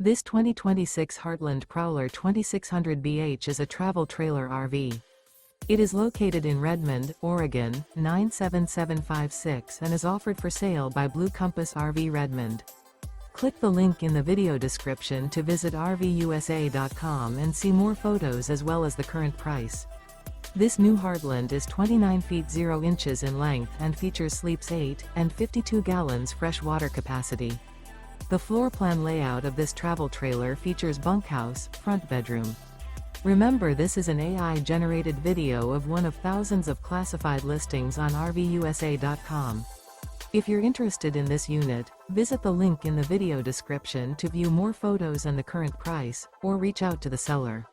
This 2026 Heartland Prowler 2600BH is a travel trailer RV. It is located in Redmond, Oregon, 97756 and is offered for sale by Blue Compass RV Redmond. Click the link in the video description to visit RVUSA.com and see more photos as well as the current price. This new Heartland is 29 feet 0 inches in length and features sleeps 8 and 52 gallons fresh water capacity. The floor plan layout of this travel trailer features bunkhouse, front bedroom. Remember, this is an AI-generated video of one of thousands of classified listings on RVUSA.com. If you're interested in this unit, visit the link in the video description to view more photos and the current price, or reach out to the seller.